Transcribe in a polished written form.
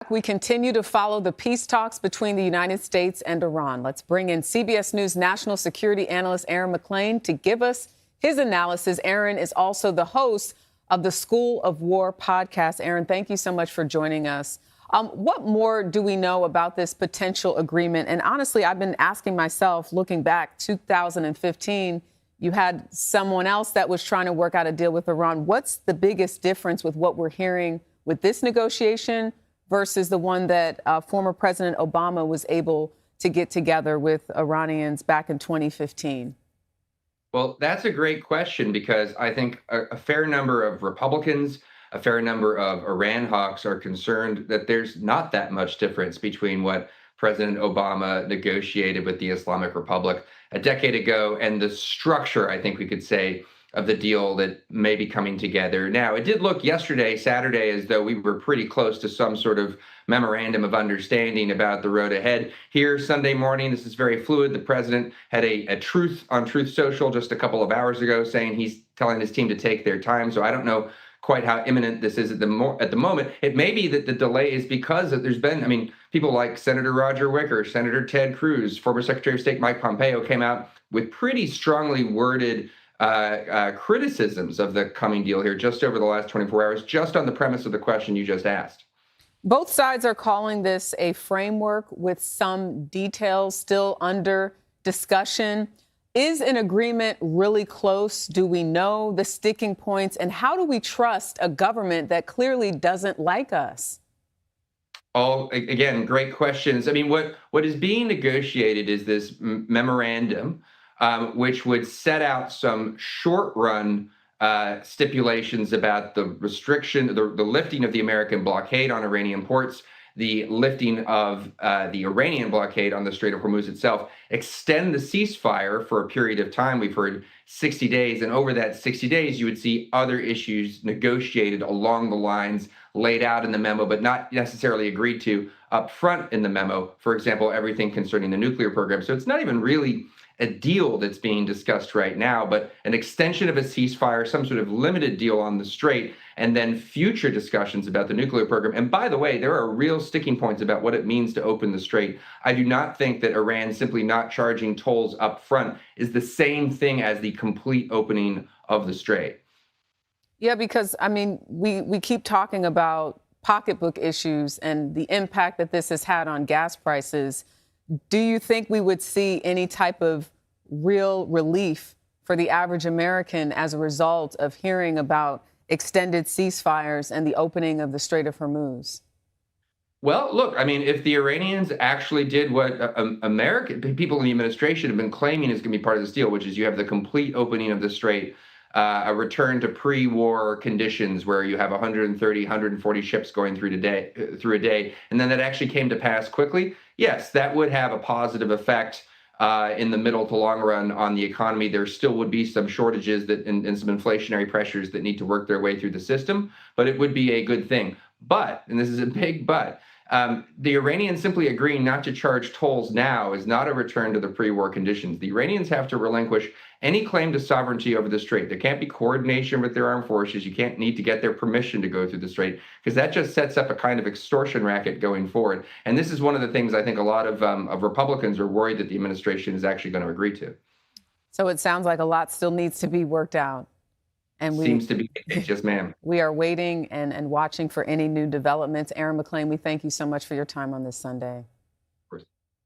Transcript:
back. We continue to follow the peace talks between the United States and Iran. Let's bring in CBS News national security analyst Aaron McClain to give us his analysis. Aaron is also the host of the School of War podcast. Aaron, thank you so much for joining us. What more do we know about this potential agreement? And honestly, I've been asking myself, looking back, 2015, you had someone else that was trying to work out a deal with Iran. What's the biggest difference with what we're hearing with this negotiation versus the one that former President Obama was able to get together with Iranians back in 2015? Well, that's a great question, because I think a fair number of Republicans, a fair number of Iran hawks are concerned that there's not that much difference between what President Obama negotiated with the Islamic Republic a decade ago and the structure, I think we could say, of the deal that may be coming together now. It did look yesterday, Saturday, as though we were pretty close to some sort of memorandum of understanding about the road ahead. Here, Sunday morning, this is very fluid. The president had a truth on Truth Social just a couple of hours ago saying he's telling his team to take their time. So I don't know quite how imminent this is at the moment. It may be that the delay is because there's been, people like Senator Roger Wicker, Senator Ted Cruz, former Secretary of State Mike Pompeo came out with pretty strongly worded criticisms of the coming deal here just over the last 24 hours, just on the premise of the question you just asked. Both sides are calling this a framework with some details still under discussion. Is an agreement really close? Do we know the sticking points? And how do we trust a government that clearly doesn't like us? Oh, again, great questions. What is being negotiated is this memorandum, which would set out some short-run stipulations about the restriction, the lifting of the American blockade on Iranian ports, the lifting of the Iranian blockade on the Strait of Hormuz itself, extend the ceasefire for a period of time. We've heard 60 days, and over that 60 days, you would see other issues negotiated along the lines laid out in the memo, but not necessarily agreed to up front in the memo. For example, everything concerning the nuclear program. So it's not even really a deal that's being discussed right now, but an extension of a ceasefire, some sort of limited deal on the Strait, and then future discussions about the nuclear program. And by the way, there are real sticking points about what it means to open the Strait. I do not think that Iran simply not charging tolls up front is the same thing as the complete opening of the Strait. Yeah, because, we keep talking about pocketbook issues and the impact that this has had on gas prices. Do you think we would see any type of real relief for the average American as a result of hearing about extended ceasefires and the opening of the Strait of Hormuz? Well, look, if the Iranians actually did what American people in the administration have been claiming is going to be part of this deal, which is you have the complete opening of the Strait, a return to pre-war conditions where you have 130, 140 ships going through a day, and then that actually came to pass quickly. Yes, that would have a positive effect in the middle to long run on the economy. There still would be some shortages and some inflationary pressures that need to work their way through the system, but it would be a good thing. But, and this is a big but, the Iranians simply agreeing not to charge tolls now is not a return to the pre-war conditions. The Iranians have to relinquish any claim to sovereignty over the Strait. There can't be coordination with their armed forces. You can't need to get their permission to go through the Strait, because that just sets up a kind of extortion racket going forward. And this is one of the things I think a lot of Republicans are worried that the administration is actually going to agree to. So it sounds like a lot still needs to be worked out. And seems to be the case, yes, ma'am. We are waiting and watching for any new developments. Aaron McClain, we thank you so much for your time on this Sunday.